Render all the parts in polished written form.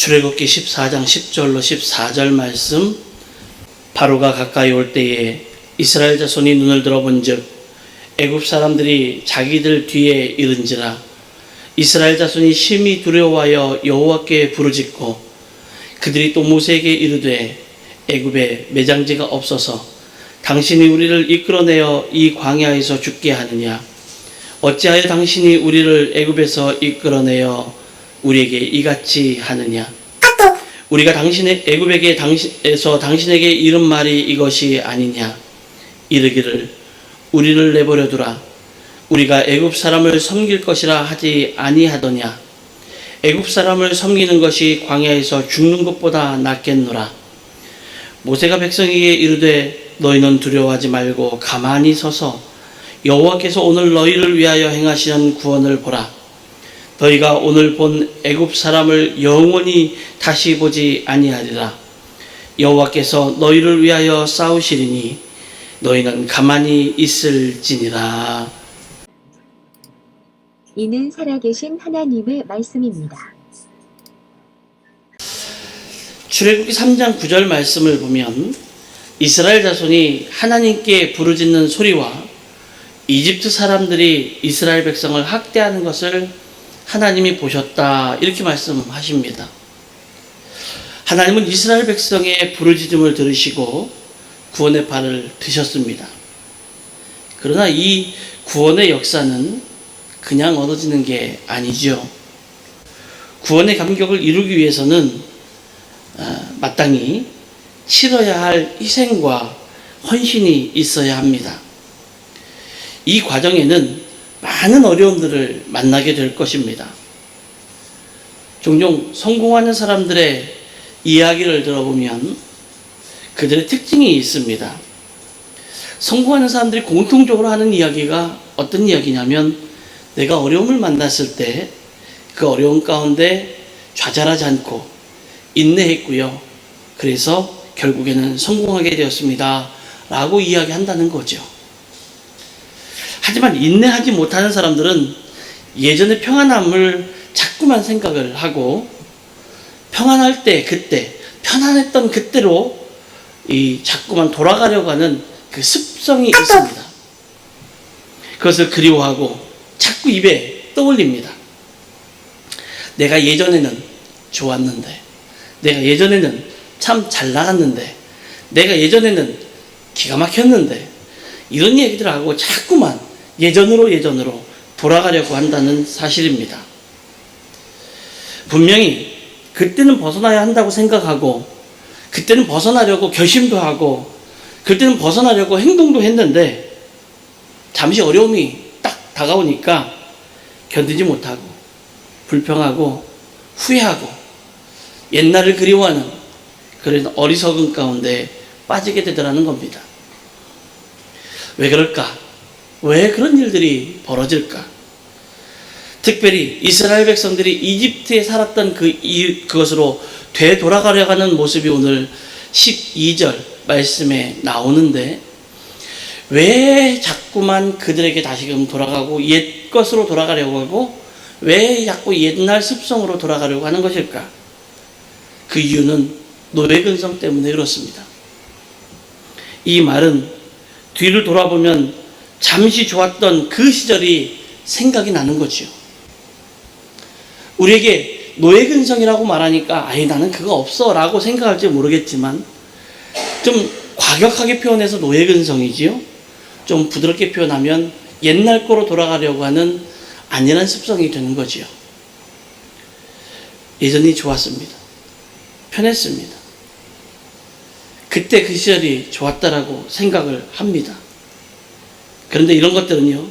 출애굽기 14장 10절로 14절 말씀. 바로가 가까이 올 때에 이스라엘 자손이 눈을 들어본즉 애굽 사람들이 자기들 뒤에 이른지라. 이스라엘 자손이 심히 두려워하여 여호와께 부르짖고 그들이 또 모세에게 이르되 애굽에 매장지가 없어서 당신이 우리를 이끌어내어 이 광야에서 죽게 하느냐. 어찌하여 당신이 우리를 애굽에서 이끌어내어 우리에게 이같이 하느냐. 우리가 당신의 애굽에서 당신에게 이른 말이 이것이 아니냐. 이르기를 우리를 내버려 두라. 우리가 애굽 사람을 섬길 것이라 하지 아니하더냐. 애굽 사람을 섬기는 것이 광야에서 죽는 것보다 낫겠노라. 모세가 백성에게 이르되 너희는 두려워하지 말고 가만히 서서 여호와께서 오늘 너희를 위하여 행하시는 구원을 보라. 너희가 오늘 본 애굽 사람을 영원히 다시 보지 아니하리라. 여호와께서 너희를 위하여 싸우시리니 너희는 가만히 있을지니라. 이는 살아계신 하나님의 말씀입니다. 출애굽기 3장 9절 말씀을 보면 이스라엘 자손이 하나님께 부르짖는 소리와 이집트 사람들이 이스라엘 백성을 학대하는 것을 하나님이 보셨다, 이렇게 말씀하십니다. 하나님은 이스라엘 백성의 부르짖음을 들으시고 구원의 발을 드셨습니다. 그러나 이 구원의 역사는 그냥 얻어지는 게 아니죠. 구원의 감격을 이루기 위해서는 마땅히 치러야 할 희생과 헌신이 있어야 합니다. 이 과정에는 많은 어려움들을 만나게 될 것입니다. 종종 성공하는 사람들의 이야기를 들어보면 그들의 특징이 있습니다. 성공하는 사람들이 공통적으로 하는 이야기가 어떤 이야기냐면 내가 어려움을 만났을 때 그 어려움 가운데 좌절하지 않고 인내했고요. 그래서 결국에는 성공하게 되었습니다. 라고 이야기한다는 거죠. 하지만 인내하지 못하는 사람들은 예전의 평안함을 자꾸만 생각을 하고 평안할 때 그때 편안했던 그때로 자꾸만 돌아가려고 하는 그 습성이 있습니다. 그것을 그리워하고 자꾸 입에 떠올립니다. 내가 예전에는 좋았는데, 내가 예전에는 참 잘 나갔는데, 내가 예전에는 기가 막혔는데, 이런 얘기들을 하고 자꾸만 예전으로 돌아가려고 한다는 사실입니다. 분명히 그때는 벗어나야 한다고 생각하고 그때는 벗어나려고 결심도 하고 그때는 벗어나려고 행동도 했는데 잠시 어려움이 딱 다가오니까 견디지 못하고 불평하고 후회하고 옛날을 그리워하는 그런 어리석은 가운데 빠지게 되더라는 겁니다. 왜 그럴까? 왜 그런 일들이 벌어질까? 특별히 이스라엘 백성들이 이집트에 살았던 그것으로 되돌아가려고 하는 모습이 오늘 12절 말씀에 나오는데 왜 자꾸만 그들에게 다시금 돌아가고 옛 것으로 돌아가려고 하고 왜 자꾸 옛날 습성으로 돌아가려고 하는 것일까? 그 이유는 노예근성 때문에 그렇습니다. 이 말은 뒤를 돌아보면 잠시 좋았던 그 시절이 생각이 나는 거죠. 우리에게 노예근성이라고 말하니까 아니 나는 그거 없어 라고 생각할지 모르겠지만 좀 과격하게 표현해서 노예근성이지요. 좀 부드럽게 표현하면 옛날 거로 돌아가려고 하는 안일한 습성이 되는 거지요. 예전이 좋았습니다. 편했습니다. 그때 그 시절이 좋았다라고 생각을 합니다. 그런데 이런 것들은요,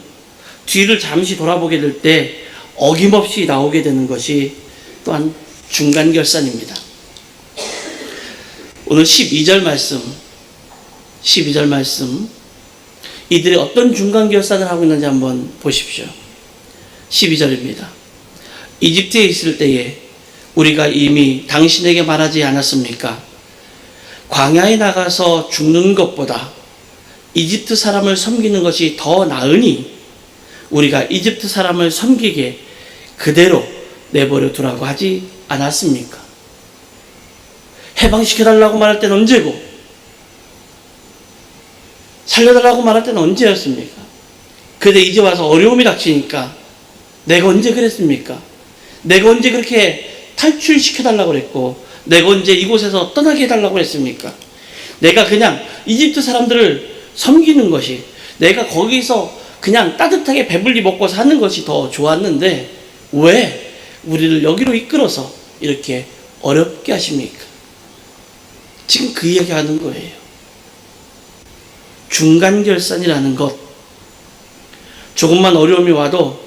뒤를 잠시 돌아보게 될 때 어김없이 나오게 되는 것이 또한 중간결산입니다. 오늘 12절 말씀, 이들이 어떤 중간결산을 하고 있는지 한번 보십시오. 12절입니다. 이집트에 있을 때에 우리가 이미 당신에게 말하지 않았습니까? 광야에 나가서 죽는 것보다 이집트 사람을 섬기는 것이 더 나으니 우리가 이집트 사람을 섬기게 그대로 내버려 두라고 하지 않았습니까? 해방시켜달라고 말할 때는 언제고, 살려달라고 말할 때는 언제였습니까? 그런데 이제 와서 어려움이 닥치니까 내가 언제 그랬습니까? 내가 언제 그렇게 탈출시켜달라고 그랬고, 내가 언제 이곳에서 떠나게 해달라고 그랬습니까? 내가 그냥 이집트 사람들을 섬기는 것이, 내가 거기서 그냥 따뜻하게 배불리 먹고 사는 것이 더 좋았는데 왜 우리를 여기로 이끌어서 이렇게 어렵게 하십니까? 지금 그 이야기 하는 거예요. 중간결산이라는 것, 조금만 어려움이 와도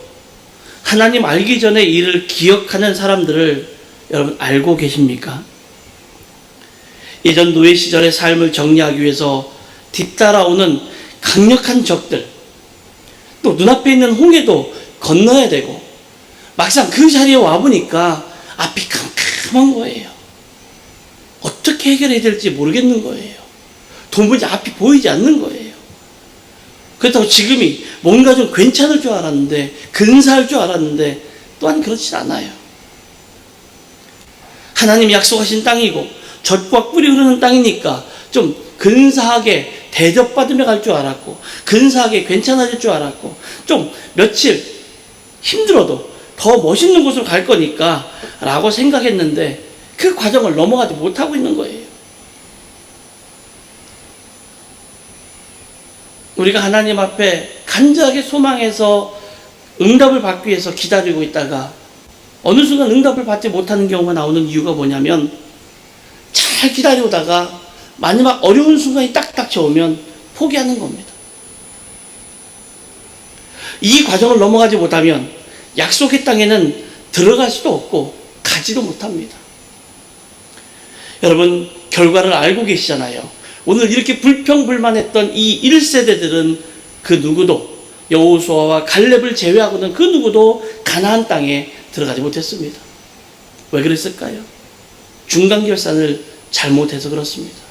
하나님 알기 전에 이를 기억하는 사람들을 여러분 알고 계십니까? 예전 노예 시절의 삶을 정리하기 위해서 뒤따라오는 강력한 적들, 또 눈앞에 있는 홍해도 건너야 되고, 막상 그 자리에 와보니까 앞이 캄캄한 거예요. 어떻게 해결해야 될지 모르겠는 거예요. 도무지 앞이 보이지 않는 거예요. 그렇다고 지금이 뭔가 좀 괜찮을 줄 알았는데, 근사할 줄 알았는데 또한 그렇지 않아요. 하나님이 약속하신 땅이고 젖과 꿀이 흐르는 땅이니까 좀 근사하게 대접받으며 갈 줄 알았고, 근사하게 괜찮아질 줄 알았고, 좀 며칠 힘들어도 더 멋있는 곳으로 갈 거니까 라고 생각했는데 그 과정을 넘어가지 못하고 있는 거예요. 우리가 하나님 앞에 간절하게 소망해서 응답을 받기 위해서 기다리고 있다가 어느 순간 응답을 받지 못하는 경우가 나오는 이유가 뭐냐면, 잘 기다리다가 마지막 어려운 순간이 딱 닥쳐오면 포기하는 겁니다. 이 과정을 넘어가지 못하면 약속의 땅에는 들어갈 수도 없고 가지도 못합니다. 여러분, 결과를 알고 계시잖아요. 오늘 이렇게 불평불만했던 이 1세대들은 그 누구도, 여호수아와 갈렙을 제외하고는 그 누구도 가나안 땅에 들어가지 못했습니다. 왜 그랬을까요? 중간결산을 잘못해서 그렇습니다.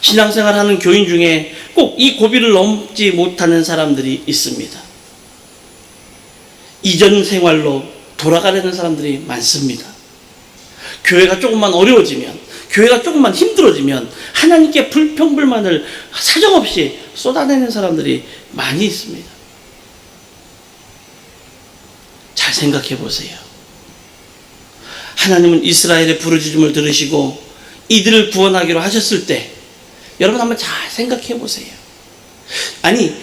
신앙생활하는 교인 중에 꼭 이 고비를 넘지 못하는 사람들이 있습니다. 이전 생활로 돌아가려는 사람들이 많습니다. 교회가 조금만 어려워지면, 교회가 조금만 힘들어지면 하나님께 불평불만을 사정없이 쏟아내는 사람들이 많이 있습니다. 잘 생각해 보세요. 하나님은 이스라엘의 부르짖음을 들으시고 이들을 구원하기로 하셨을 때, 여러분 한번 잘 생각해 보세요. 아니,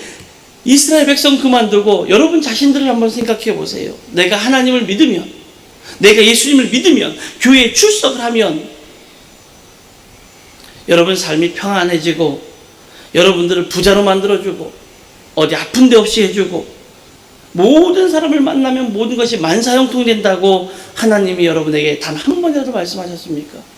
이스라엘 백성 그만두고 여러분 자신들을 한번 생각해 보세요. 내가 하나님을 믿으면, 내가 예수님을 믿으면, 교회에 출석을 하면 여러분 삶이 평안해지고, 여러분들을 부자로 만들어주고, 어디 아픈 데 없이 해주고, 모든 사람을 만나면 모든 것이 만사형통이 된다고 하나님이 여러분에게 단 한 번이라도 말씀하셨습니까?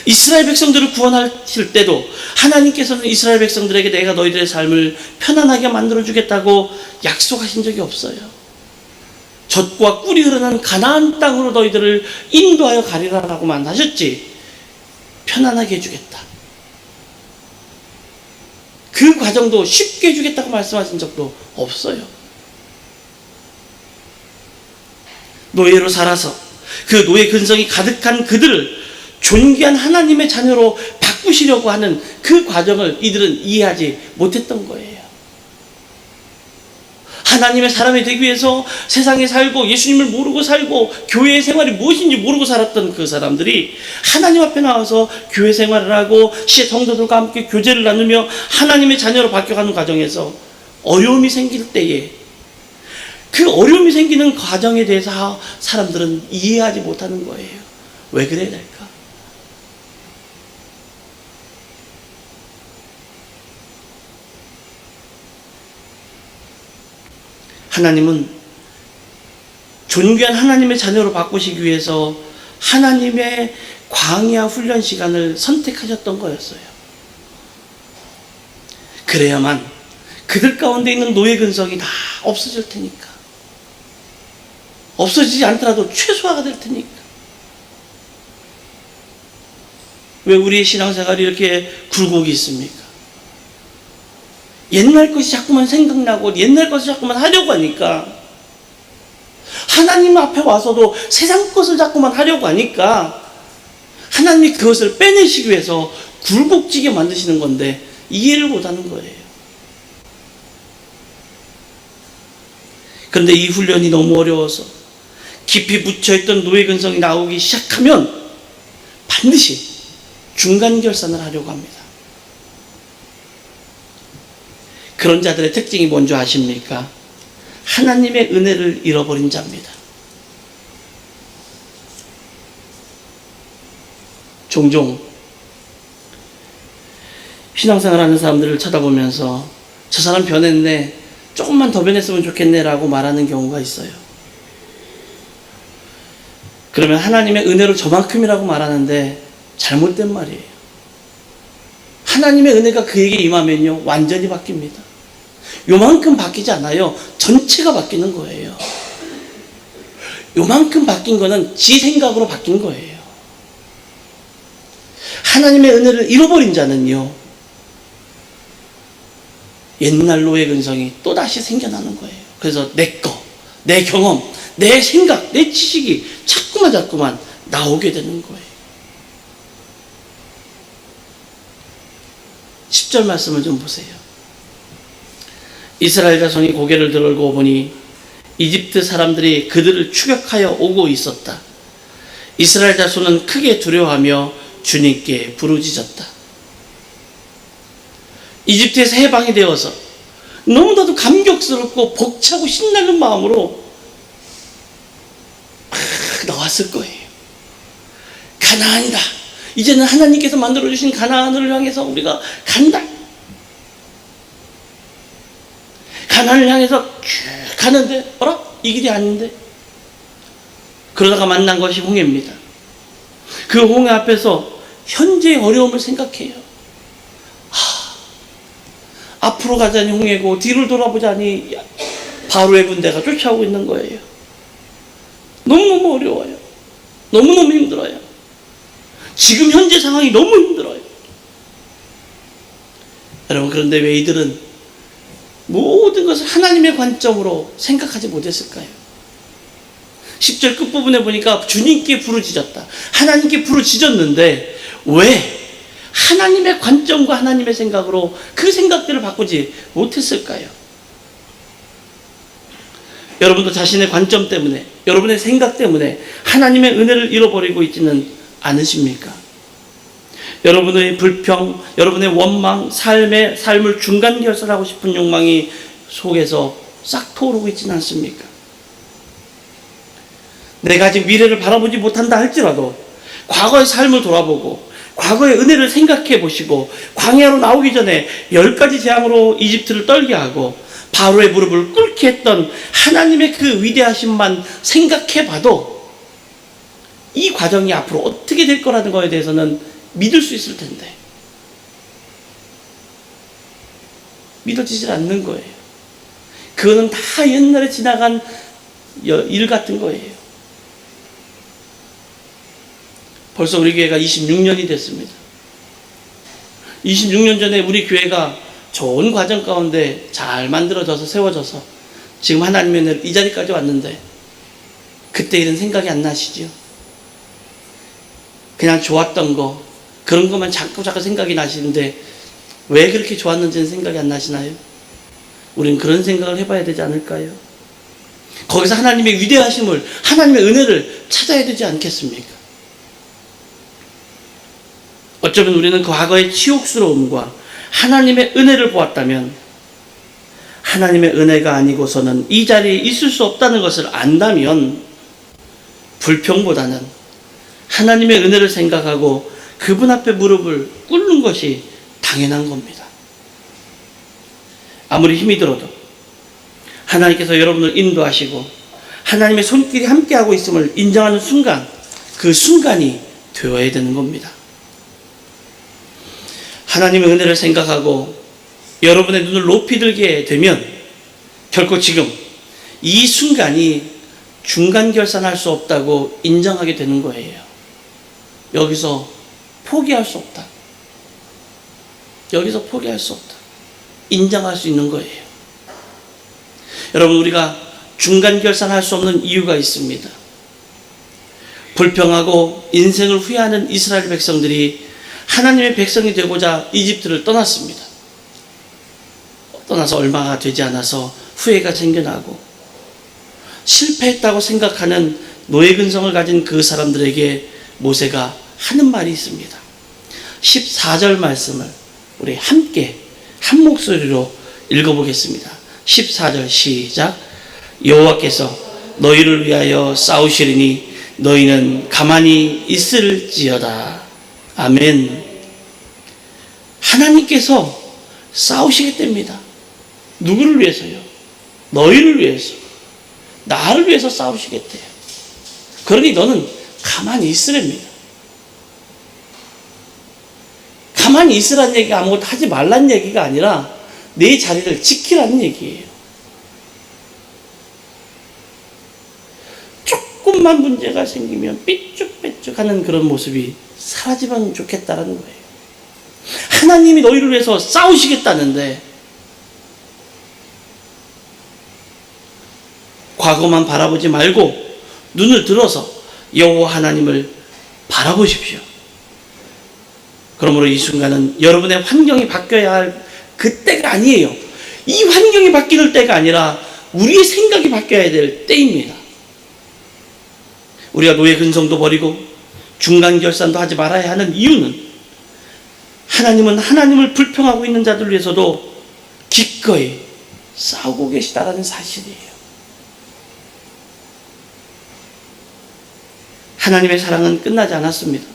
이스라엘 백성들을 구원하실 때도 하나님께서는 이스라엘 백성들에게 내가 너희들의 삶을 편안하게 만들어주겠다고 약속하신 적이 없어요. 젖과 꿀이 흐르는 가나안 땅으로 너희들을 인도하여 가리라라고만 하셨지, 편안하게 해주겠다, 그 과정도 쉽게 해주겠다고 말씀하신 적도 없어요. 노예로 살아서 그 노예 근성이 가득한 그들을 존귀한 하나님의 자녀로 바꾸시려고 하는 그 과정을 이들은 이해하지 못했던 거예요. 하나님의 사람이 되기 위해서 세상에 살고 예수님을 모르고 살고 교회의 생활이 무엇인지 모르고 살았던 그 사람들이 하나님 앞에 나와서 교회 생활을 하고 성도들과 함께 교제를 나누며 하나님의 자녀로 바뀌어가는 과정에서 어려움이 생길 때에, 그 어려움이 생기는 과정에 대해서 사람들은 이해하지 못하는 거예요. 왜 그래야 될까? 하나님은 존귀한 하나님의 자녀로 바꾸시기 위해서 하나님의 광야 훈련 시간을 선택하셨던 거였어요. 그래야만 그들 가운데 있는 노예 근성이 다 없어질 테니까, 없어지지 않더라도 최소화가 될 테니까. 왜 우리의 신앙생활이 이렇게 굴곡이 있습니까? 옛날 것이 자꾸만 생각나고 옛날 것을 자꾸만 하려고 하니까 하나님 앞에 와서도 세상 것을 자꾸만 하려고 하니까 하나님이 그것을 빼내시기 위해서 굴곡지게 만드시는 건데 이해를 못하는 거예요. 그런데 이 훈련이 너무 어려워서 깊이 묻혀있던 노예 근성이 나오기 시작하면 반드시 중간 결산을 하려고 합니다. 그런 자들의 특징이 뭔지 아십니까? 하나님의 은혜를 잃어버린 자입니다. 종종 신앙생활 하는 사람들을 쳐다보면서 저 사람 변했네, 조금만 더 변했으면 좋겠네 라고 말하는 경우가 있어요. 그러면 하나님의 은혜로 저만큼이라고 말하는데 잘못된 말이에요. 하나님의 은혜가 그에게 임하면요 완전히 바뀝니다. 요만큼 바뀌지 않아요. 전체가 바뀌는 거예요. 요만큼 바뀐 거는 지 생각으로 바뀐 거예요. 하나님의 은혜를 잃어버린 자는요 옛날 노예 근성이 또다시 생겨나는 거예요. 그래서 내 거, 내 경험, 내 생각, 내 지식이 자꾸만 나오게 되는 거예요. 10절 말씀을 좀 보세요. 이스라엘 자손이 고개를 들고 보니 이집트 사람들이 그들을 추격하여 오고 있었다. 이스라엘 자손은 크게 두려워하며 주님께 부르짖었다. 이집트에서 해방이 되어서 너무나도 감격스럽고 벅차고 신나는 마음으로 나왔을 거예요. 가나안이다. 이제는 하나님께서 만들어주신 가나안을 향해서 우리가 간다. 가나안을 향해서 쭉 가는데 어라? 이 길이 아닌데? 그러다가 만난 것이 홍해입니다. 그 홍해 앞에서 현재의 어려움을 생각해요. 앞으로 가자니 홍해고 뒤를 돌아보자니 바로의 군대가 쫓아오고 있는 거예요. 너무너무 어려워요. 너무너무 힘들어요. 지금 현재 상황이 너무 힘들어요. 여러분, 그런데 왜 이들은 모든 것을 하나님의 관점으로 생각하지 못했을까요? 10절 끝부분에 보니까 주님께 부르짖었다. 하나님께 부르짖었는데 왜 하나님의 관점과 하나님의 생각으로 그 생각들을 바꾸지 못했을까요? 여러분도 자신의 관점 때문에, 여러분의 생각 때문에 하나님의 은혜를 잃어버리고 있지는 않으십니까? 여러분의 불평, 여러분의 원망, 삶을 중간 결산하고 싶은 욕망이 속에서 싹 터오르고 있지는 않습니까? 내가 아직 미래를 바라보지 못한다 할지라도 과거의 삶을 돌아보고 과거의 은혜를 생각해 보시고 광야로 나오기 전에 10가지 재앙으로 이집트를 떨게 하고 바로의 무릎을 꿇게 했던 하나님의 그 위대하심만 생각해 봐도 이 과정이 앞으로 어떻게 될 거라는 거에 대해서는 믿을 수 있을 텐데 믿어지질 않는 거예요. 그거는 다 옛날에 지나간 일 같은 거예요. 벌써 우리 교회가 26년이 됐습니다. 26년 전에 우리 교회가 좋은 과정 가운데 잘 만들어져서 세워져서 지금 하나님의 은혜로 이 자리까지 왔는데 그때 이런 생각이 안 나시죠? 그냥 좋았던 거 그런 것만 자꾸 생각이 나시는데 왜 그렇게 좋았는지는 생각이 안 나시나요? 우린 그런 생각을 해봐야 되지 않을까요? 거기서 하나님의 위대하심을, 하나님의 은혜를 찾아야 되지 않겠습니까? 어쩌면 우리는 과거의 치욕스러움과 하나님의 은혜를 보았다면 하나님의 은혜가 아니고서는 이 자리에 있을 수 없다는 것을 안다면 불평보다는 하나님의 은혜를 생각하고 그분 앞에 무릎을 꿇는 것이 당연한 겁니다. 아무리 힘이 들어도 하나님께서 여러분을 인도하시고 하나님의 손길이 함께하고 있음을 인정하는 순간, 그 순간이 되어야 되는 겁니다. 하나님의 은혜를 생각하고 여러분의 눈을 높이 들게 되면 결코 지금 이 순간이 중간 결산할 수 없다고 인정하게 되는 거예요. 여기서 포기할 수 없다. 여기서 포기할 수 없다. 인정할 수 있는 거예요. 여러분, 우리가 중간 결산할 수 없는 이유가 있습니다. 불평하고 인생을 후회하는 이스라엘 백성들이 하나님의 백성이 되고자 이집트를 떠났습니다. 떠나서 얼마가 되지 않아서 후회가 생겨나고 실패했다고 생각하는 노예근성을 가진 그 사람들에게 모세가 하는 말이 있습니다. 14절 말씀을 우리 함께 한 목소리로 읽어보겠습니다. 14절 시작. 여호와께서 너희를 위하여 싸우시리니 너희는 가만히 있을지어다. 아멘. 하나님께서 싸우시겠답니다. 누구를 위해서요? 너희를 위해서, 나를 위해서 싸우시겠대요. 그러니 너는 가만히 있으랍니다. 가만히 있으라는 얘기가 아무것도 하지 말라는 얘기가 아니라 내 자리를 지키라는 얘기예요. 조금만 문제가 생기면 삐쭉빼쭉하는 그런 모습이 사라지면 좋겠다는 거예요. 하나님이 너희를 위해서 싸우시겠다는데 과거만 바라보지 말고 눈을 들어서 여호와 하나님을 바라보십시오. 그러므로 이 순간은 여러분의 환경이 바뀌어야 할 그때가 아니에요. 이 환경이 바뀌는 때가 아니라 우리의 생각이 바뀌어야 될 때입니다. 우리가 노예 근성도 버리고 중간 결산도 하지 말아야 하는 이유는 하나님은 하나님을 불평하고 있는 자들 위해서도 기꺼이 싸우고 계시다라는 사실이에요. 하나님의 사랑은 끝나지 않았습니다.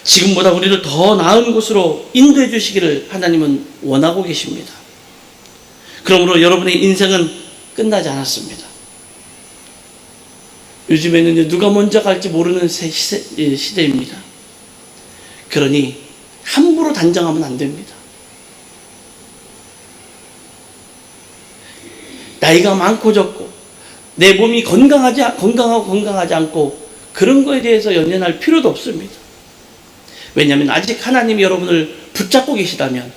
지금보다 우리를 더 나은 곳으로 인도해 주시기를 하나님은 원하고 계십니다. 그러므로 여러분의 인생은 끝나지 않았습니다. 요즘에는 누가 먼저 갈지 모르는 시대입니다. 그러니 함부로 단정하면 안 됩니다. 나이가 많고 적고 내 몸이 건강하고 건강하지 않고 그런 거에 대해서 연연할 필요도 없습니다. 왜냐하면 아직 하나님이 여러분을 붙잡고 계시다면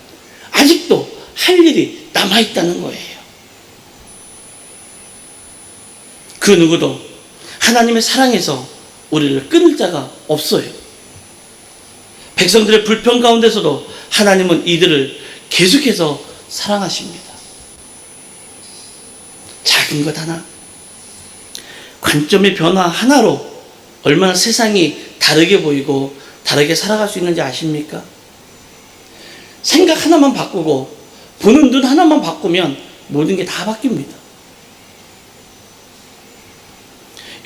아직도 할 일이 남아있다는 거예요. 그 누구도 하나님의 사랑에서 우리를 끊을 자가 없어요. 백성들의 불평 가운데서도 하나님은 이들을 계속해서 사랑하십니다. 작은 것 하나, 관점의 변화 하나로 얼마나 세상이 다르게 보이고 다르게 살아갈 수 있는지 아십니까? 생각 하나만 바꾸고 보는 눈 하나만 바꾸면 모든 게 다 바뀝니다.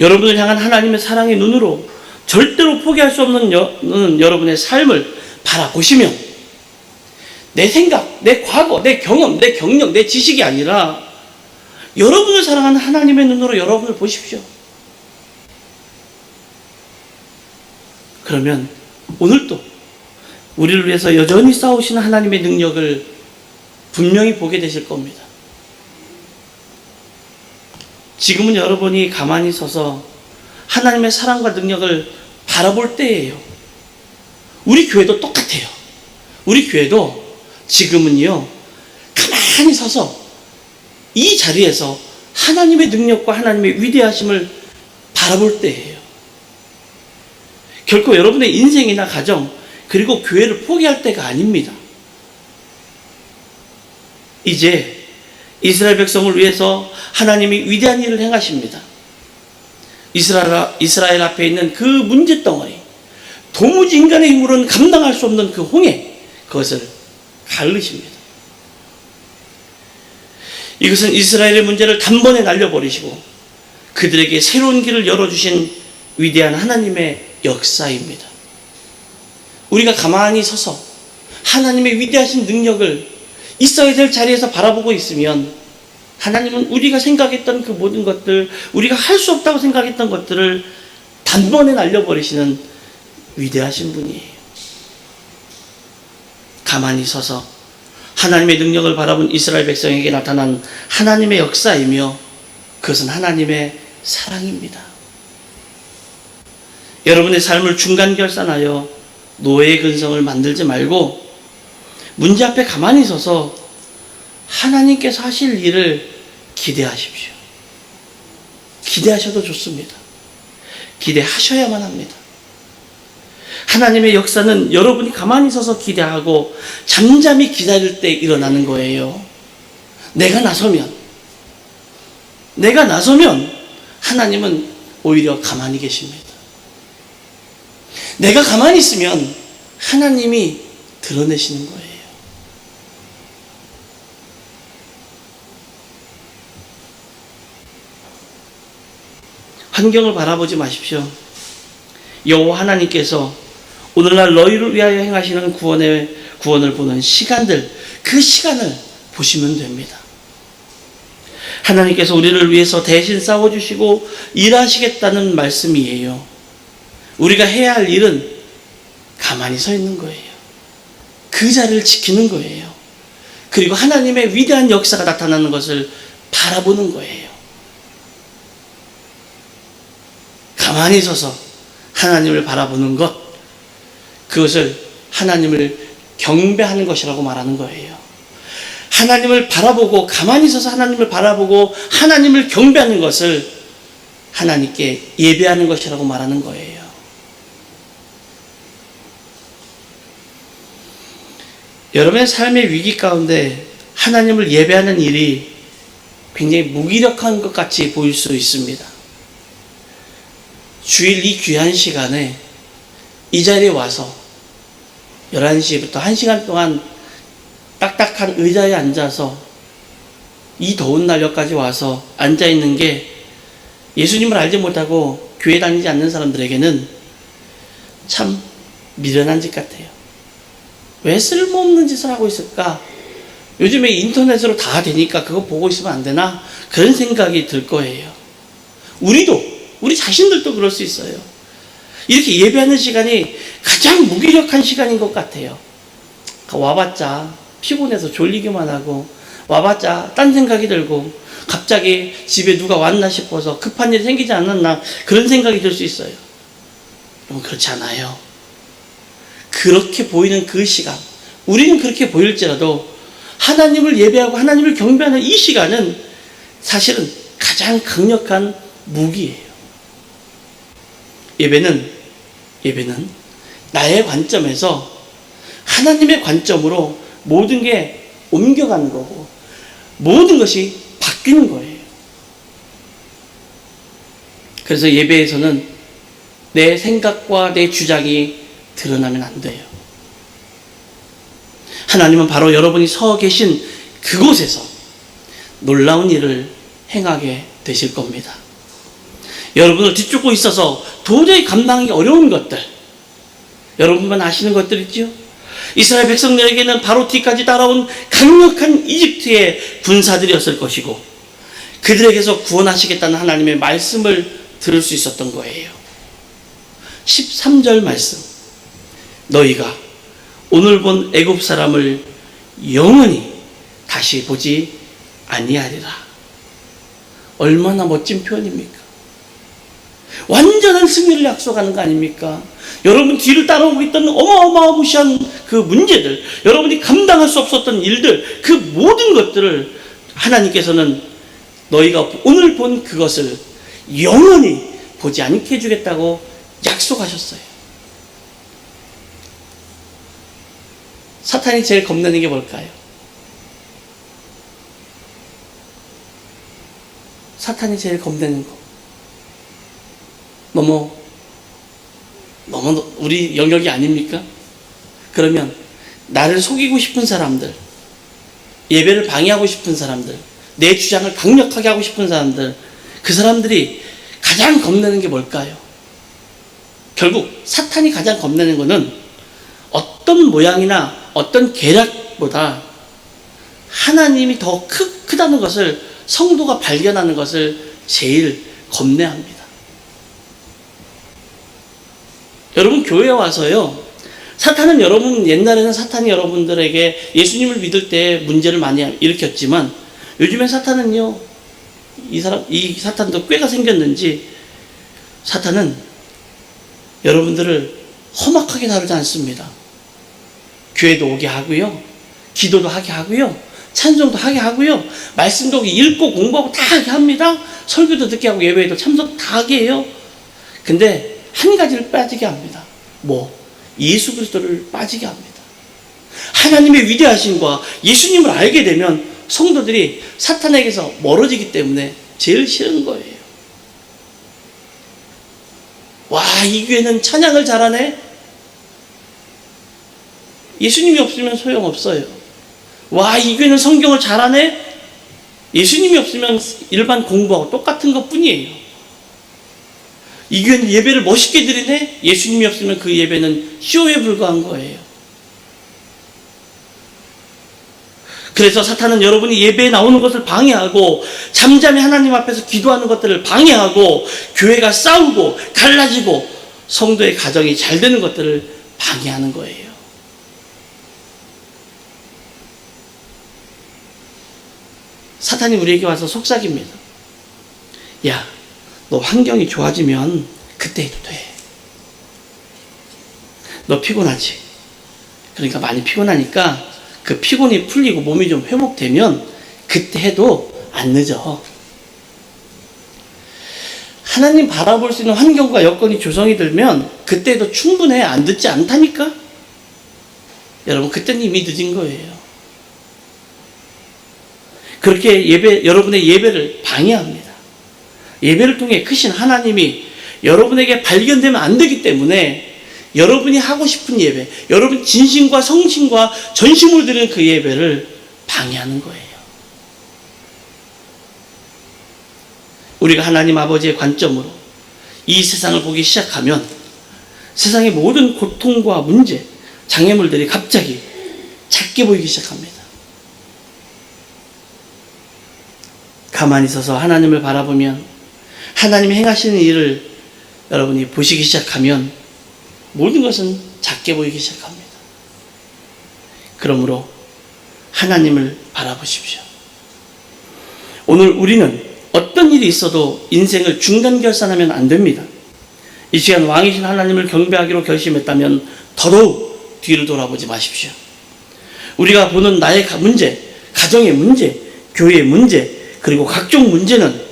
여러분을 향한 하나님의 사랑의 눈으로 절대로 포기할 수 없는 여러분의 삶을 바라보시면 내 생각, 내 과거, 내 경험, 내 경력, 내 지식이 아니라 여러분을 사랑하는 하나님의 눈으로 여러분을 보십시오. 그러면 오늘도 우리를 위해서 여전히 싸우시는 하나님의 능력을 분명히 보게 되실 겁니다. 지금은 여러분이 가만히 서서 하나님의 사랑과 능력을 바라볼 때예요. 우리 교회도 똑같아요. 우리 교회도 지금은요, 가만히 서서 이 자리에서 하나님의 능력과 하나님의 위대하심을 바라볼 때예요. 결코 여러분의 인생이나 가정 그리고 교회를 포기할 때가 아닙니다. 이제 이스라엘 백성을 위해서 하나님이 위대한 일을 행하십니다. 이스라엘 앞에 있는 그 문제덩어리, 도무지 인간의 힘으로는 감당할 수 없는 그 홍해, 그것을 가르십니다. 이것은 이스라엘의 문제를 단번에 날려버리시고 그들에게 새로운 길을 열어주신 위대한 하나님의 역사입니다. 우리가 가만히 서서 하나님의 위대하신 능력을 있어야 될 자리에서 바라보고 있으면 하나님은 우리가 생각했던 그 모든 것들, 우리가 할 수 없다고 생각했던 것들을 단번에 날려버리시는 위대하신 분이에요. 가만히 서서 하나님의 능력을 바라본 이스라엘 백성에게 나타난 하나님의 역사이며 그것은 하나님의 사랑입니다. 여러분의 삶을 중간 결산하여 노예의 근성을 만들지 말고 문제 앞에 가만히 서서 하나님께서 하실 일을 기대하십시오. 기대하셔도 좋습니다. 기대하셔야만 합니다. 하나님의 역사는 여러분이 가만히 서서 기대하고 잠잠히 기다릴 때 일어나는 거예요. 내가 나서면 하나님은 오히려 가만히 계십니다. 내가 가만히 있으면 하나님이 드러내시는 거예요. 환경을 바라보지 마십시오. 여호와 하나님께서 오늘날 너희를 위하여 행하시는 구원을 보는 시간들, 그 시간을 보시면 됩니다. 하나님께서 우리를 위해서 대신 싸워주시고 일하시겠다는 말씀이에요. 우리가 해야 할 일은 가만히 서 있는 거예요. 그 자리를 지키는 거예요. 그리고 하나님의 위대한 역사가 나타나는 것을 바라보는 거예요. 가만히 서서 하나님을 바라보는 것, 그것을 하나님을 경배하는 것이라고 말하는 거예요. 하나님을 바라보고 가만히 서서 하나님을 바라보고 하나님을 경배하는 것을 하나님께 예배하는 것이라고 말하는 거예요. 여러분의 삶의 위기 가운데 하나님을 예배하는 일이 굉장히 무기력한 것 같이 보일 수 있습니다. 주일 이 귀한 시간에 이 자리에 와서 11시부터 1시간 동안 딱딱한 의자에 앉아서 이 더운 날 여기까지 와서 앉아있는 게 예수님을 알지 못하고 교회 다니지 않는 사람들에게는 참 미련한 짓 같아요. 왜 쓸모없는 짓을 하고 있을까? 요즘에 인터넷으로 다 되니까 그거 보고 있으면 안 되나? 그런 생각이 들 거예요. 우리 자신들도 그럴 수 있어요. 이렇게 예배하는 시간이 가장 무기력한 시간인 것 같아요. 와봤자 피곤해서 졸리기만 하고, 와봤자 딴 생각이 들고, 갑자기 집에 누가 왔나 싶어서 급한 일이 생기지 않았나, 그런 생각이 들 수 있어요. 여러분, 그렇지 않아요. 그렇게 보이는 그 시간, 우리는 그렇게 보일지라도 하나님을 예배하고 하나님을 경배하는 이 시간은 사실은 가장 강력한 무기예요. 예배는 나의 관점에서 하나님의 관점으로 모든 게 옮겨가는 거고, 모든 것이 바뀌는 거예요. 그래서 예배에서는 내 생각과 내 주장이 드러나면 안 돼요. 하나님은 바로 여러분이 서 계신 그곳에서 놀라운 일을 행하게 되실 겁니다. 여러분을 뒤쫓고 있어서 도저히 감당하기 어려운 것들, 여러분만 아시는 것들 있죠? 이스라엘 백성들에게는 바로 뒤까지 따라온 강력한 이집트의 군사들이었을 것이고, 그들에게서 구원하시겠다는 하나님의 말씀을 들을 수 있었던 거예요. 13절 말씀, 너희가 오늘 본 애굽 사람을 영원히 다시 보지 아니하리라. 얼마나 멋진 표현입니까? 완전한 승리를 약속하는 거 아닙니까? 여러분 뒤를 따라오고 있던 어마어마무시한 그 문제들, 여러분이 감당할 수 없었던 일들, 그 모든 것들을 하나님께서는 너희가 오늘 본 그것을 영원히 보지 않게 해주겠다고 약속하셨어요. 사탄이 제일 겁내는 게 뭘까요? 사탄이 제일 겁내는 거. 너무 우리 영역이 아닙니까? 그러면 나를 속이고 싶은 사람들, 예배를 방해하고 싶은 사람들, 내 주장을 강력하게 하고 싶은 사람들, 그 사람들이 가장 겁내는 게 뭘까요? 결국 사탄이 가장 겁내는 것은 어떤 모양이나 어떤 계략보다 하나님이 더 크다는 것을, 성도가 발견하는 것을 제일 겁내합니다. 여러분 교회에 와서요, 사탄은 옛날에는 사탄이 여러분들에게 예수님을 믿을 때 문제를 많이 일으켰지만, 요즘엔 사탄은요, 이 사탄도 꾀가 생겼는지 사탄은 여러분들을 험악하게 다루지 않습니다. 교회도 오게 하고요, 기도도 하게 하고요, 찬송도 하게 하고요. 말씀도 읽고 공부하고 다 하게 합니다. 설교도 듣게 하고 예배에도 참석 다 하게 해요. 근데 한 가지를 빠지게 합니다. 뭐? 예수 그리스도를 빠지게 합니다. 하나님의 위대하심과 예수님을 알게 되면 성도들이 사탄에게서 멀어지기 때문에 제일 싫은 거예요. 와, 이 교회는 찬양을 잘하네? 예수님이 없으면 소용없어요. 와, 이 교회는 성경을 잘하네? 예수님이 없으면 일반 공부하고 똑같은 것 뿐이에요. 이 교회는 예배를 멋있게 드리네? 예수님이 없으면 그 예배는 쇼에 불과한 거예요. 그래서 사탄은 여러분이 예배에 나오는 것을 방해하고 잠잠히 하나님 앞에서 기도하는 것들을 방해하고 교회가 싸우고 갈라지고 성도의 가정이 잘 되는 것들을 방해하는 거예요. 사탄이 우리에게 와서 속삭입니다. 야, 너 환경이 좋아지면 그때 해도 돼. 너 피곤하지? 그러니까 많이 피곤하니까 그 피곤이 풀리고 몸이 좀 회복되면 그때 해도 안 늦어. 하나님 바라볼 수 있는 환경과 여건이 조성이 되면 그때 해도 충분해. 안 늦지 않다니까? 여러분, 그때는 이미 늦은 거예요. 그렇게 여러분의 예배를 방해합니다. 예배를 통해 크신 하나님이 여러분에게 발견되면 안 되기 때문에 여러분이 하고 싶은 예배, 여러분 진심과 성심과 전심을 드리는 그 예배를 방해하는 거예요. 우리가 하나님 아버지의 관점으로 이 세상을 보기 시작하면 세상의 모든 고통과 문제, 장애물들이 갑자기 작게 보이기 시작합니다. 가만히 서서 하나님을 바라보면 하나님이 행하시는 일을 여러분이 보시기 시작하면 모든 것은 작게 보이기 시작합니다. 그러므로 하나님을 바라보십시오. 오늘 우리는 어떤 일이 있어도 인생을 중간 결산하면 안 됩니다. 이 시간 왕이신 하나님을 경배하기로 결심했다면 더더욱 뒤를 돌아보지 마십시오. 우리가 보는 나의 문제, 가정의 문제, 교회의 문제, 그리고 각종 문제는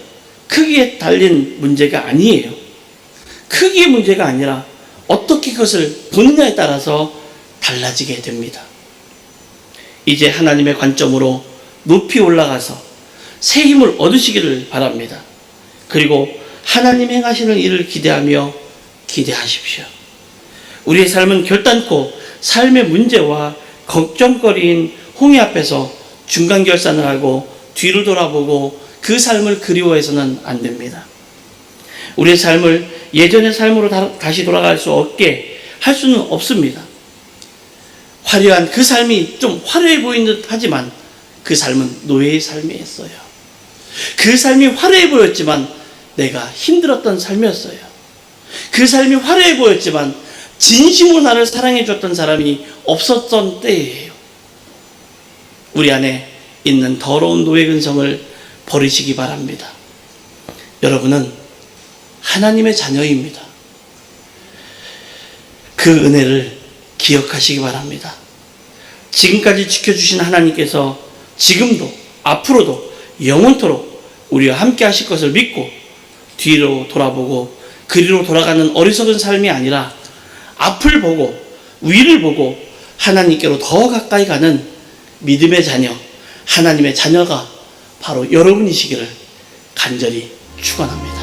크기에 달린 문제가 아니에요. 크기의 문제가 아니라 어떻게 그것을 보느냐에 따라서 달라지게 됩니다. 이제 하나님의 관점으로 높이 올라가서 새 힘을 얻으시기를 바랍니다. 그리고 하나님 행하시는 일을 기대하며 기대하십시오. 우리의 삶은 결단코 삶의 문제와 걱정거리인 홍해 앞에서 중간 결산을 하고 뒤를 돌아보고 그 삶을 그리워해서는 안 됩니다. 우리의 삶을 예전의 삶으로 다시 돌아갈 수 없게 할 수는 없습니다. 화려한 그 삶이 좀 화려해 보이는 듯 하지만 그 삶은 노예의 삶이었어요. 그 삶이 화려해 보였지만 내가 힘들었던 삶이었어요. 그 삶이 화려해 보였지만 진심으로 나를 사랑해 줬던 사람이 없었던 때예요. 우리 안에 있는 더러운 노예 근성을 버리시기 바랍니다. 여러분은 하나님의 자녀입니다. 그 은혜를 기억하시기 바랍니다. 지금까지 지켜주신 하나님께서 지금도 앞으로도 영원토록 우리와 함께 하실 것을 믿고 뒤로 돌아보고 그리로 돌아가는 어리석은 삶이 아니라 앞을 보고 위를 보고 하나님께로 더 가까이 가는 믿음의 자녀, 하나님의 자녀가 바로 여러분이시기를 간절히 축원합니다.